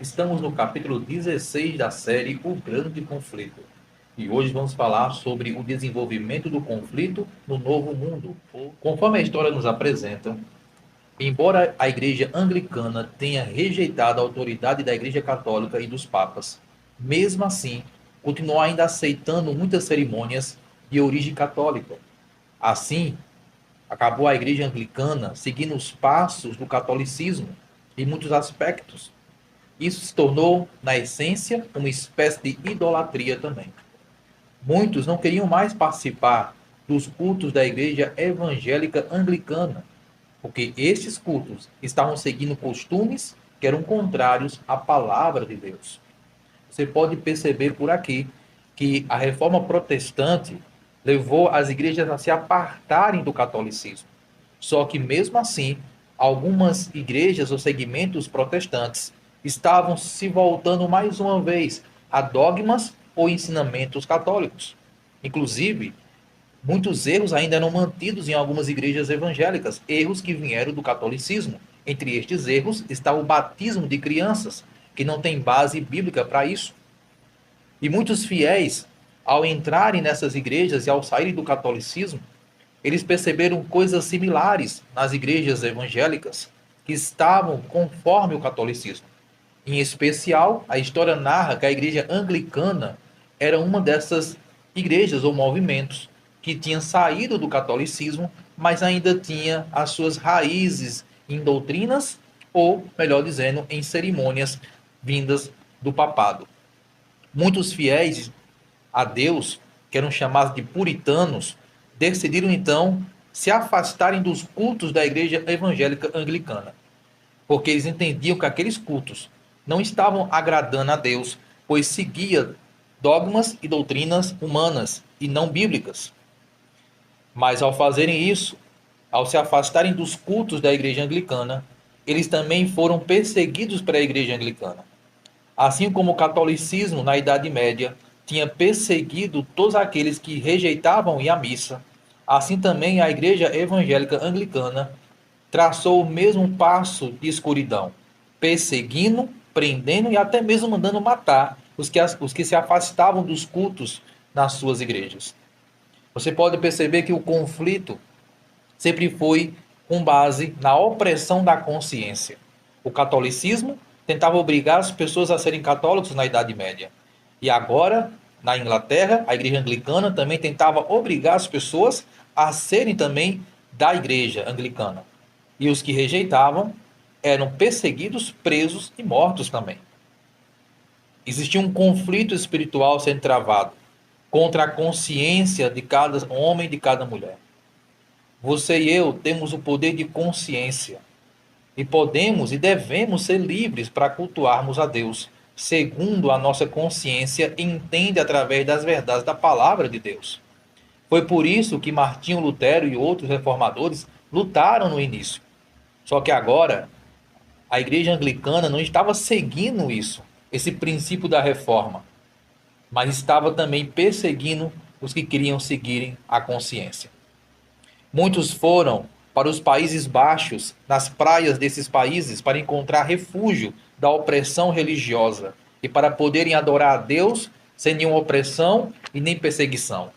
Estamos no capítulo 16 da série O Grande Conflito. E hoje vamos falar sobre o desenvolvimento do conflito no Novo Mundo. Conforme a história nos apresenta, embora a Igreja Anglicana tenha rejeitado a autoridade da Igreja Católica e dos Papas, mesmo assim, continuou ainda aceitando muitas cerimônias de origem católica. Assim, acabou a Igreja Anglicana seguindo os passos do catolicismo em muitos aspectos. Isso se tornou, na essência, uma espécie de idolatria também. Muitos não queriam mais participar dos cultos da igreja evangélica anglicana, porque estes cultos estavam seguindo costumes que eram contrários à palavra de Deus. Você pode perceber por aqui que a reforma protestante levou as igrejas a se apartarem do catolicismo. Só que, mesmo assim, algumas igrejas ou segmentos protestantes estavam se voltando mais uma vez a dogmas ou ensinamentos católicos. Inclusive, muitos erros ainda eram mantidos em algumas igrejas evangélicas, erros que vieram do catolicismo. Entre estes erros está o batismo de crianças, que não tem base bíblica para isso. E muitos fiéis, ao entrarem nessas igrejas e ao saírem do catolicismo, eles perceberam coisas similares nas igrejas evangélicas que estavam conforme o catolicismo. Em especial, a história narra que a igreja anglicana era uma dessas igrejas ou movimentos que tinha saído do catolicismo, mas ainda tinha as suas raízes em doutrinas ou, melhor dizendo, em cerimônias vindas do papado. Muitos fiéis a Deus, que eram chamados de puritanos, decidiram então se afastarem dos cultos da igreja evangélica anglicana, porque eles entendiam que aqueles cultos não estavam agradando a Deus, pois seguia dogmas e doutrinas humanas e não bíblicas. Mas ao fazerem isso, ao se afastarem dos cultos da igreja anglicana, eles também foram perseguidos pela igreja anglicana. Assim como o catolicismo na Idade Média tinha perseguido todos aqueles que rejeitavam ir à missa, assim também a igreja evangélica anglicana traçou o mesmo passo de escuridão, perseguindo, prendendo e até mesmo mandando matar os que se afastavam dos cultos nas suas igrejas. Você pode perceber que o conflito sempre foi com base na opressão da consciência. O catolicismo tentava obrigar as pessoas a serem católicos na Idade Média. E agora, na Inglaterra, a igreja anglicana também tentava obrigar as pessoas a serem também da igreja anglicana. E os que rejeitavam eram perseguidos, presos e mortos também. Existia um conflito espiritual sendo travado contra a consciência de cada homem e de cada mulher. Você e eu temos o poder de consciência e podemos e devemos ser livres para cultuarmos a Deus, segundo a nossa consciência entende através das verdades da palavra de Deus. Foi por isso que Martinho Lutero e outros reformadores lutaram no início. Só que agora a igreja anglicana não estava seguindo isso, esse princípio da reforma, mas estava também perseguindo os que queriam seguirem a consciência. Muitos foram para os Países Baixos, nas praias desses países, para encontrar refúgio da opressão religiosa e para poderem adorar a Deus sem nenhuma opressão e nem perseguição.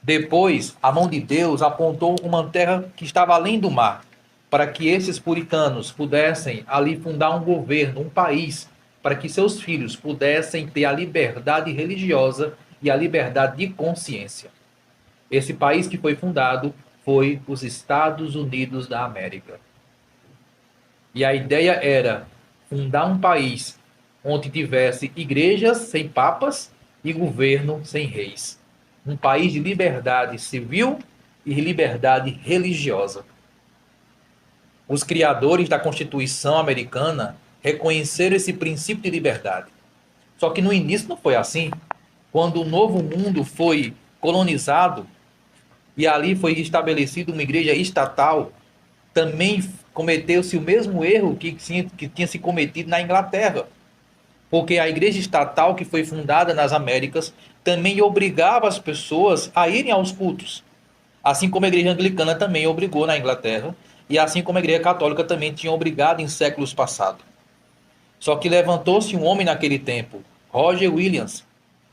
Depois, a mão de Deus apontou uma terra que estava além do mar, para que esses puritanos pudessem ali fundar um governo, um país, para que seus filhos pudessem ter a liberdade religiosa e a liberdade de consciência. Esse país que foi fundado foi os Estados Unidos da América. E a ideia era fundar um país onde tivesse igrejas sem papas e governo sem reis. Um país de liberdade civil e liberdade religiosa. Os criadores da Constituição americana reconheceram esse princípio de liberdade. Só que no início não foi assim. Quando o Novo Mundo foi colonizado e ali foi estabelecida uma igreja estatal, também cometeu-se o mesmo erro que tinha se cometido na Inglaterra. Porque a igreja estatal que foi fundada nas Américas também obrigava as pessoas a irem aos cultos. Assim como a igreja anglicana também obrigou na Inglaterra, e assim como a igreja católica também tinha obrigado em séculos passados. Só que levantou-se um homem naquele tempo, Roger Williams.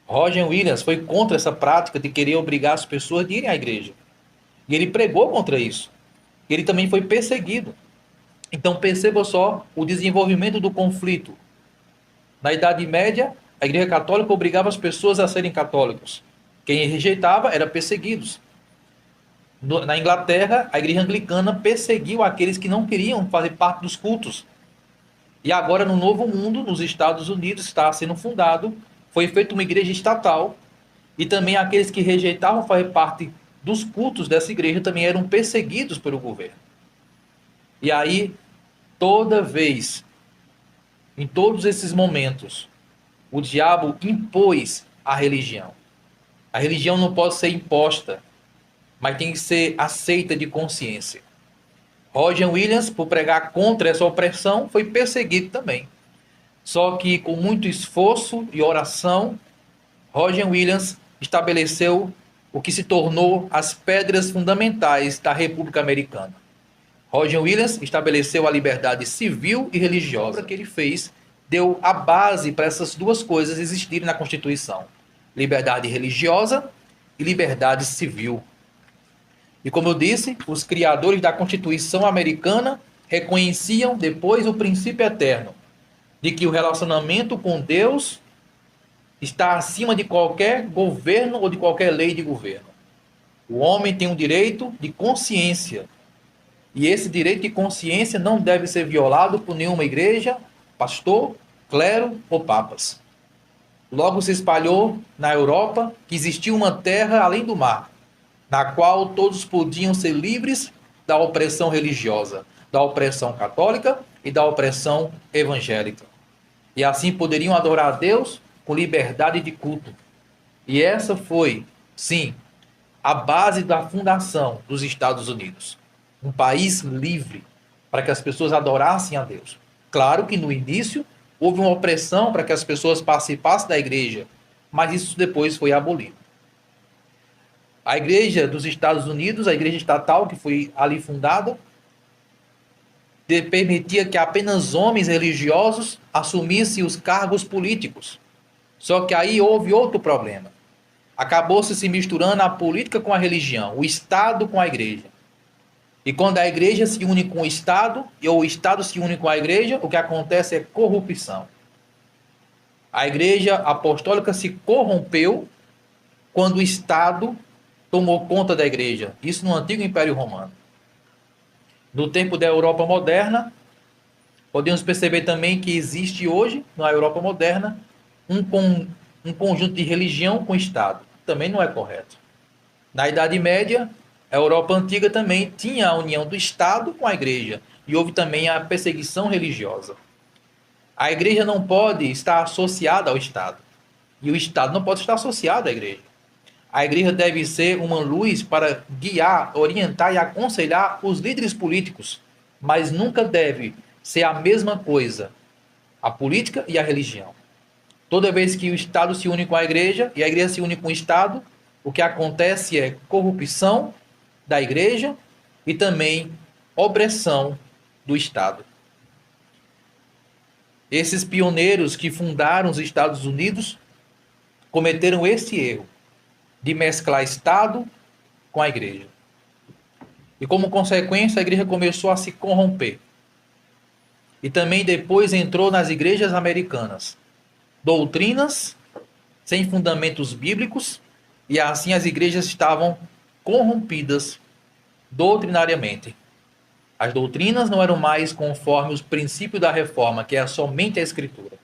Roger Williams foi contra essa prática de querer obrigar as pessoas a irem à igreja. E ele pregou contra isso. Ele também foi perseguido. Então perceba só o desenvolvimento do conflito. Na Idade Média, a Igreja Católica obrigava as pessoas a serem católicos. Quem rejeitava era perseguido. Na Inglaterra, a Igreja Anglicana perseguiu aqueles que não queriam fazer parte dos cultos. E agora, no Novo Mundo, nos Estados Unidos, está sendo fundado, foi feita uma igreja estatal, e também aqueles que rejeitavam fazer parte dos cultos dessa igreja também eram perseguidos pelo governo. E aí, toda vez, em todos esses momentos, o diabo impôs a religião. A religião não pode ser imposta, mas tem que ser aceita de consciência. Roger Williams, por pregar contra essa opressão, foi perseguido também. Só que com muito esforço e oração, Roger Williams estabeleceu o que se tornou as pedras fundamentais da República Americana. Roger Williams estabeleceu a liberdade civil e religiosa. O que ele fez deu a base para essas duas coisas existirem na Constituição: liberdade religiosa e liberdade civil. E como eu disse, os criadores da Constituição americana reconheciam depois o princípio eterno de que o relacionamento com Deus está acima de qualquer governo ou de qualquer lei de governo. O homem tem um direito de consciência. E esse direito de consciência não deve ser violado por nenhuma igreja, pastor, clero ou papas. Logo se espalhou na Europa que existia uma terra além do mar, na qual todos podiam ser livres da opressão religiosa, da opressão católica e da opressão evangélica. E assim poderiam adorar a Deus com liberdade de culto. E essa foi, sim, a base da fundação dos Estados Unidos. Um país livre, para que as pessoas adorassem a Deus. Claro que no início houve uma opressão para que as pessoas participassem da igreja, mas isso depois foi abolido. A igreja dos Estados Unidos, a igreja estatal que foi ali fundada, permitia que apenas homens religiosos assumissem os cargos políticos. Só que aí houve outro problema. Acabou-se se misturando a política com a religião, o Estado com a igreja. E quando a igreja se une com o Estado, ou o Estado se une com a igreja, o que acontece é corrupção. A igreja apostólica se corrompeu quando o Estado tomou conta da igreja. Isso no antigo Império Romano. No tempo da Europa moderna, podemos perceber também que existe hoje, na Europa moderna, um conjunto de religião com Estado. Também não é correto. Na Idade Média, a Europa antiga também tinha a união do Estado com a igreja. E houve também a perseguição religiosa. A igreja não pode estar associada ao Estado. E o Estado não pode estar associado à igreja. A igreja deve ser uma luz para guiar, orientar e aconselhar os líderes políticos. Mas nunca deve ser a mesma coisa, a política e a religião. Toda vez que o Estado se une com a igreja e a igreja se une com o Estado, o que acontece é corrupção da igreja e também opressão do Estado. Esses pioneiros que fundaram os Estados Unidos cometeram esse erro de mesclar Estado com a igreja. E como consequência, a igreja começou a se corromper. E também depois entrou nas igrejas americanas doutrinas sem fundamentos bíblicos, e assim as igrejas estavam corrompidas doutrinariamente. As doutrinas não eram mais conforme os princípios da reforma, que é somente a Escritura.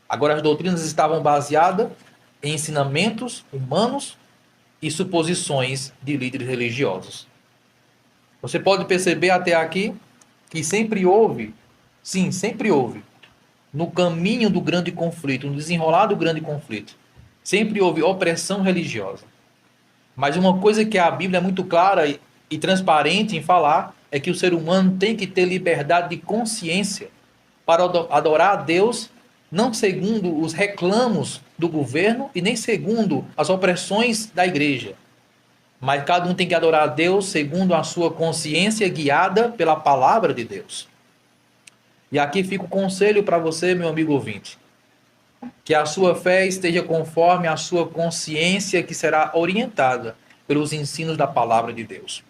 Agora as doutrinas estavam baseadas em ensinamentos humanos e suposições de líderes religiosos. Você pode perceber até aqui que sempre houve, sim, sempre houve, no caminho do grande conflito, no desenrolar do grande conflito, sempre houve opressão religiosa. Mas uma coisa que a Bíblia é muito clara e transparente em falar é que o ser humano tem que ter liberdade de consciência para adorar a Deus, não segundo os reclamos do governo e nem segundo as opressões da igreja. Mas cada um tem que adorar a Deus segundo a sua consciência guiada pela palavra de Deus. E aqui fica o conselho para você, meu amigo ouvinte. Que a sua fé esteja conforme a sua consciência, que será orientada pelos ensinos da palavra de Deus.